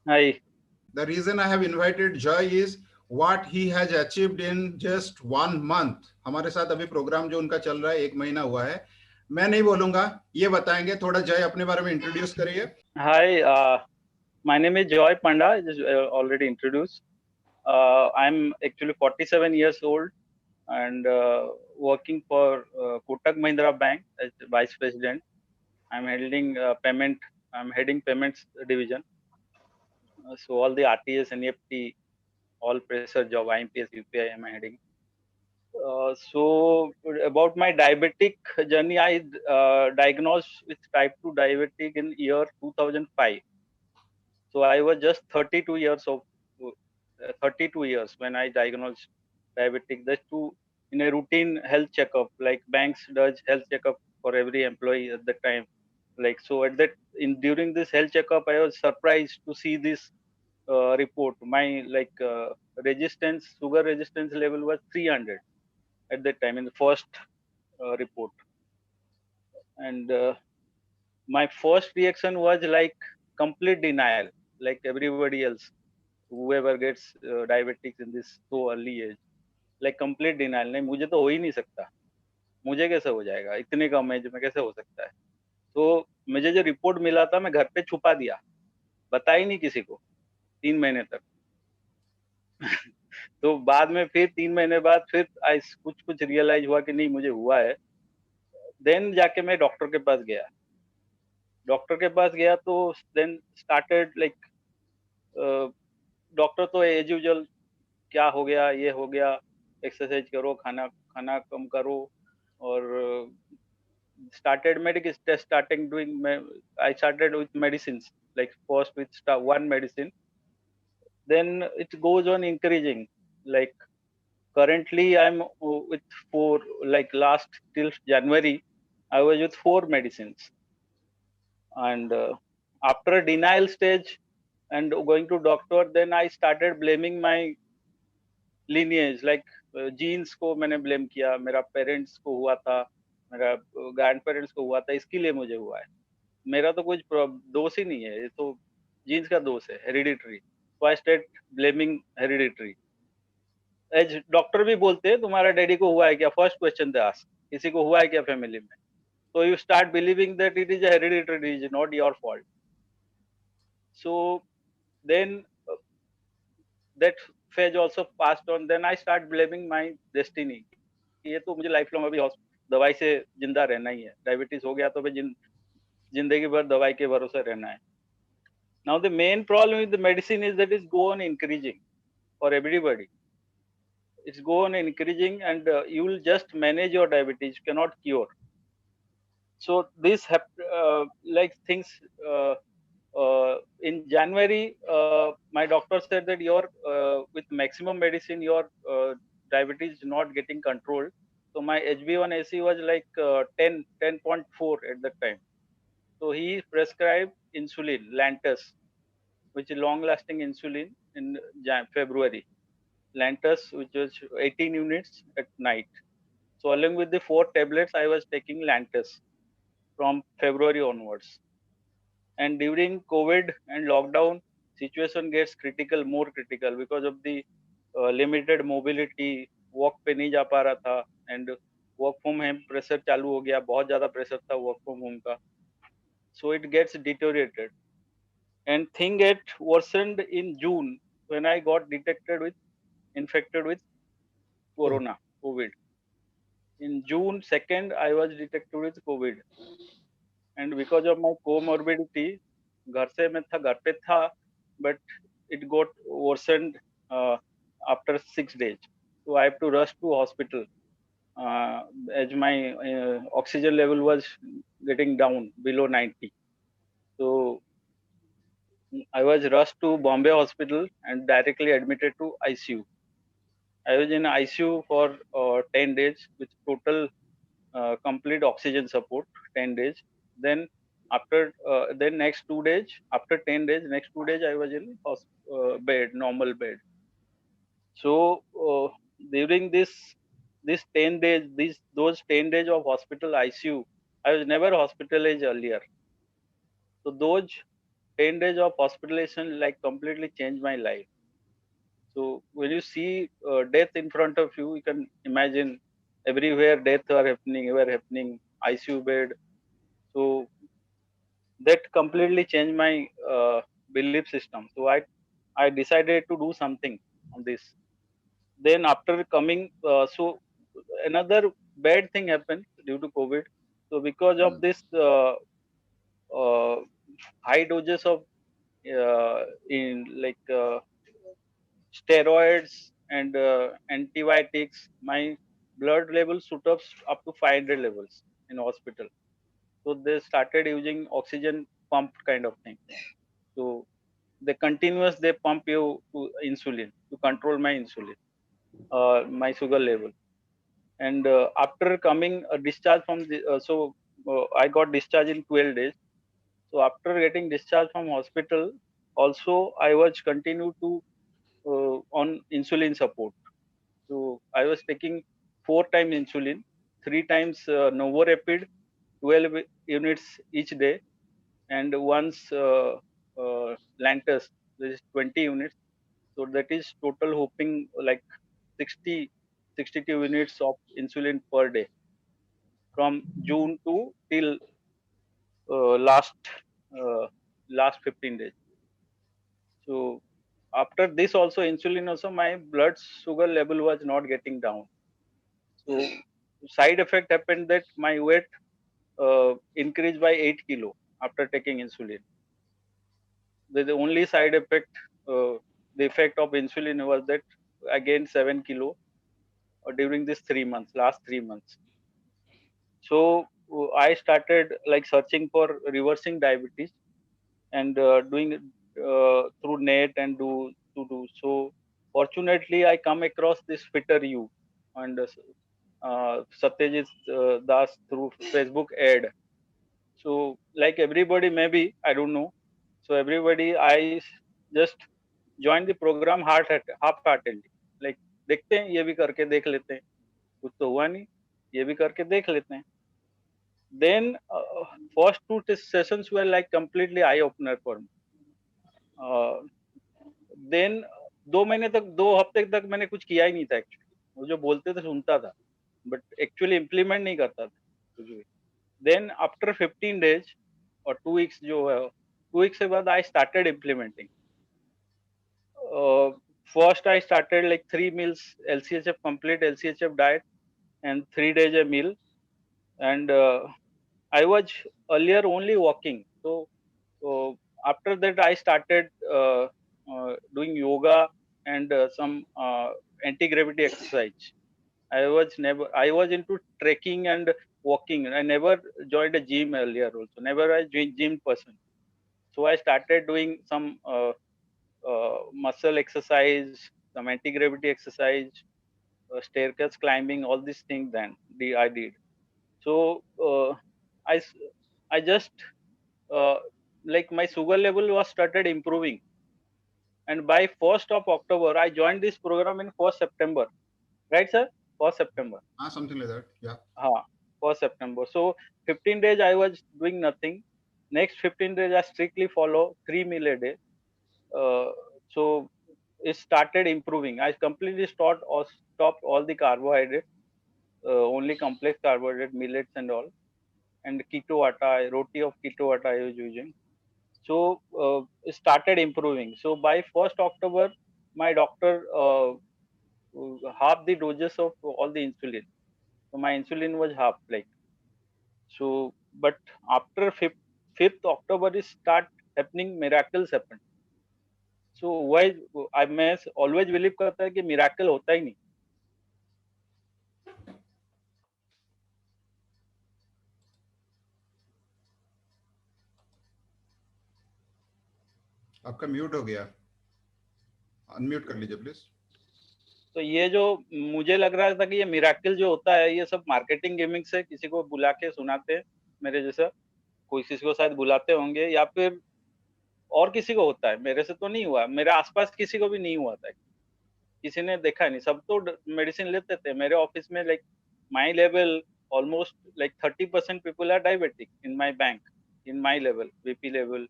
Hi. The reason I have invited Joy is what he has achieved in just 1 month. हमारे साथ अभी programme जो उनका चल रहा है 1 महीना हुआ है. मैं नहीं बोलूंगा, ये बताएंगे. थोड़ा जय अपने बारे में इंट्रोड्यूस करिए. Hi. My name is Joy Panda. It is already introduced. I'm actually 47 years old and working for Kotak Mahindra Bank as vice president. I'm handling payment. I'm heading payments division. So all the RTS, NEFT, all pressure job, IMPS, UPI, I'm heading. So about my diabetic journey, I diagnosed with type 2 diabetic in year 2005. So I was just 32 years of 32 years when I diagnosed diabetic. Just to in a routine health checkup, like banks does health checkup for every employee at the time. Like so, at that in during this health checkup, I was surprised to see this report. My resistance, sugar resistance level was 300 at that time in the first report, and my first reaction was like complete denial, like everybody else whoever gets diabetics in this so early age, like complete denial. नहीं मुझे तो हो ही नहीं सकता, मुझे कैसे हो जाएगा, इतने कम एज में कैसे हो सकता है. तो मुझे जो रिपोर्ट मिला था मैं घर पे छुपा दिया, बताया ही नहीं किसी को 3 महीने तक. तो बाद में फिर 3 महीने बाद फिर कुछ कुछ रियलाइज हुआ कि नहीं मुझे हुआ है. देन जाके मैं डॉक्टर के पास गया तो देन स्टार्टेड लाइक डॉक्टर तो एज यूजुअल क्या हो गया, ये हो गया, एक्सरसाइज करो, खाना खाना कम करो, और started medical starting doing I started with medicines, like first with one medicine, then it goes on increasing. Like currently I'm with four, like last till January I was with four medicines. And after a denial stage and going to doctor, then I started blaming my lineage, like genes को मैंने blame किया, मेरा parents को हुआ था, मेरा grand parents को हुआ था, इसके लिए मुझे हुआ है. मेरा तो कुछ दोष ही नहीं है, ये तो जीन्स का दोष है, हेरिडिटरी. तो I start blaming hereditary. As doctor भी बोलते हैं तुम्हारा डैडी को हुआ है क्या, फर्स्ट क्वेश्चन दे आस्क, किसी को हुआ है क्या फैमिली में. So you start believing that it is a hereditary disease, not your fault. So then that phase also passed on. Then I start blaming my destiny कि ये तो मुझे लाइफ लॉन्ग अभी दवाई से जिंदा रहना ही है, डायबिटीज हो गया तो मैं जिंदगी भर दवाई के भरोसे रहना है. Now the main problem with the medicine is that it's go on increasing for everybody. It's go on increasing, and you will just manage your diabetes, you cannot cure. So this like things in January, my doctor said that your with maximum medicine your diabetes is not getting controlled. So my HB1AC was like 10.4 at that time. So he prescribed insulin, Lantus, which is long lasting insulin in February. Lantus, which was 18 units at night. So along with the four tablets, I was taking Lantus from February onwards. And during COVID and lockdown, situation gets critical, more critical, because of the limited mobility. Work पे नहीं जा पा रहा था, and work from home pressure चालू हो गया, बहुत ज़्यादा pressure था work from home का. So it gets deteriorated, and thing get worsened in June when I got detected with infected with Oh, corona, COVID. In June 2nd, I was detected with COVID, and because of my comorbidity, घर से मैं था, घर पे था, but it got worsened uh, after 6 days. So I have to rush to hospital uh, as my oxygen level was getting down below 90. So I was rushed to Bombay hospital and directly admitted to ICU. I was in ICU for 10 days with total complete oxygen support, 10 days. Then then next 2 days, after 10 days, next 2 days I was in bed, normal bed. So during this 10 days, those 10 days of hospital ICU, I was never hospitalized earlier. So those 10 days of hospitalization like completely changed my life. So when you see death in front of you, you can imagine everywhere death are happening, ever happening, ICU bed. So that completely changed my belief system. So I decided to do something on this. Then after coming, so another bad thing happened due to COVID. So because of this uh, high doses of in like steroids and antibiotics, my blood level shoot up to 500 levels in hospital. So they started using oxygen pump kind of thing. So they pump you to insulin to control my insulin, my sugar level. And after coming discharge from the, I got discharged in 12 days. So after getting discharged from hospital, also I was continued to on insulin support. So I was taking 4 times insulin, 3 times Novorapid, 12 units each day, and once Lantus, this is 20 units. So that is total hoping like 60, 62 units of insulin per day from June to till uh, last 15 days. So after this also insulin also my blood sugar level was not getting down. So side effect happened that my weight increased by 8 kilo after taking insulin. The only side effect, uh, the effect of insulin was that I gained 7 kilo during this 3 months, last 3 months. So I started like searching for reversing diabetes and doing through net and do to do so. Fortunately, I come across this Fitter You and Satyajit Das through Facebook ad. So like everybody, maybe I don't know. So everybody, just join the program half-heartedly. Like देखते हैं ये भी करके देख लेते हैं कुछ तो हुआ नहीं ये भी करके देख लेते हैं then first two sessions were like completely eye opener for me. uh, then 2 महीने तक 2 हफ्ते तक मैंने कुछ किया ही नहीं था एक्चुअली वो जो बोलते थे सुनता था बट एक्चुअली इम्प्लीमेंट नहीं करता था कुछ भी देन आफ्टर 15 days और 2 weeks जो है 2 weeks के बाद I started implementing first I started like 3 meals LCHF complete LCHF diet and 3 days a meal and I was earlier only walking so after that I started doing yoga and some anti-gravity exercise. I was into trekking and walking. I never joined a gym earlier also. Never a gym person. So I started doing some muscle exercise, some anti-gravity exercise, staircase climbing, all these things I did. So I, s- I just uh, like my sugar level was started improving. And by 1st of October, I joined this program in 1st September. Right, sir? 1st September. something like that. Yeah. 1st September. So 15 days I was doing nothing. Next 15 days I strictly follow 3 meal a day. Uh, so it started improving. I completely stopped all the carbohydrate, only complex carbohydrate, millets and all, and keto atta, roti of keto atta I was using. So it started improving. So by 1st October, my doctor half the doses of all the insulin. So my insulin was half like so. But after 5th October, it start happening miracles happen. So why I may always believe करता है कि miracle होता ही नहीं. आपका mute हो गया unmute कर लीजिए प्लीज तो ये जो मुझे लग रहा था कि ये मिराकल जो होता है ये सब मार्केटिंग गेमिंग से किसी को बुला के सुनाते हैं मेरे जैसा कोई किसी को शायद बुलाते होंगे या फिर और किसी को होता है मेरे से तो नहीं हुआ मेरे आसपास किसी को भी नहीं हुआ था किसी ने देखा नहीं सब तो मेडिसिन लेते थे मेरे ऑफिस में like my level almost like 30% people are diabetic in my bank in my level BP level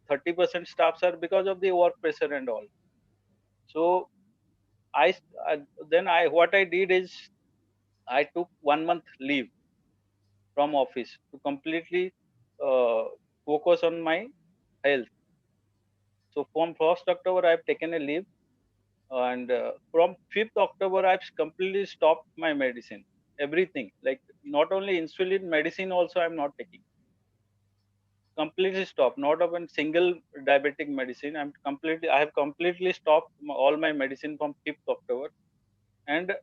30% staffs are because of the work pressure and all. So I then I what I did is I took 1 month leave from office to completely uh, focus on my health. So from 1st October, I've taken a leave, and from 5th October, I've completely stopped my medicine. Everything, like not only insulin, medicine also I'm not taking. Completely stopped. Not even single diabetic medicine. I have completely stopped all my medicine from 5th October, and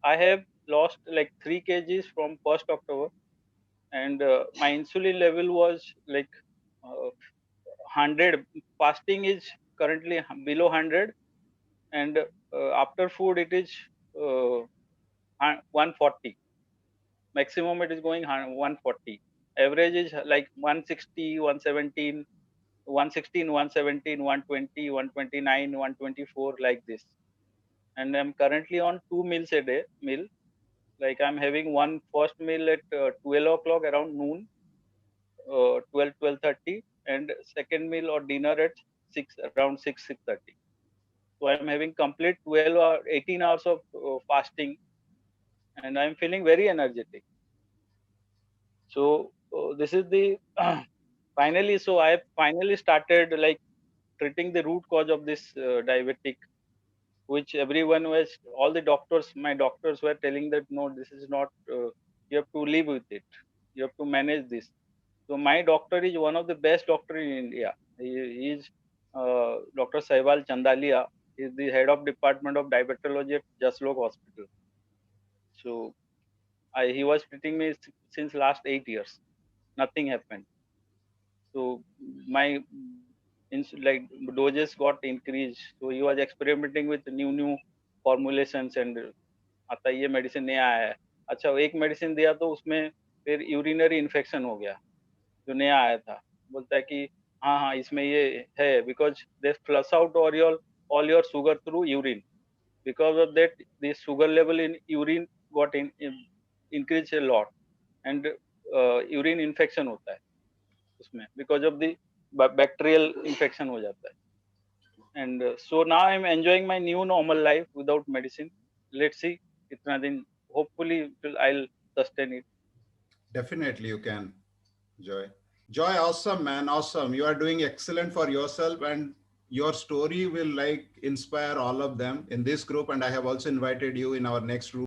I have lost like 3 kgs from 1st October, and my insulin level was like 100. Fasting is currently below 100, and after food it is uh, 140. Maximum it is going 140. Average is like 160, 117, 116, 117, 120, 129, 124, like this. And I'm currently on 2 meals a day meal. Like I'm having one first meal at 12 o'clock around noon, 12, 12:30, and second meal or dinner at 6, around 6, 6:30. So I'm having complete 12 or 18 hours of fasting, and I'm feeling very energetic. So this is the finally. So I finally started like treating the root cause of this diabetic, which everyone was, all the doctors, my doctors were telling that no, this is not. You have to live with it. You have to manage this. So my doctor is one of the best doctor in India. He is Dr. Saibal Chandalia. He is the head of department of diabetology at Jaslok Hospital. So he was treating me since last 8 years. Nothing happened. So my like doses got increased. So he was experimenting with new formulations, and आता ये medicine नया आया है. अच्छा, एक medicine दिया तो उसमें फिर यूरिनरी इन्फेक्शन हो गया जो नया आया था. बोलता है कि हाँ हाँ इसमें ये है, because they flush out all your sugar through urine. Because of that, the sugar level in urine got increased a lot, and urine infection होता है उसमें, because of the bacterial infection हो जाता है. And so now I'm enjoying my new normal life without medicine. Let's see कितना दिन, hopefully I'll sustain it. Definitely you can, Joy. Joy, awesome, man. Awesome. You are doing excellent for yourself, and your story will like inspire all of them in this group. And I have also invited you in our next group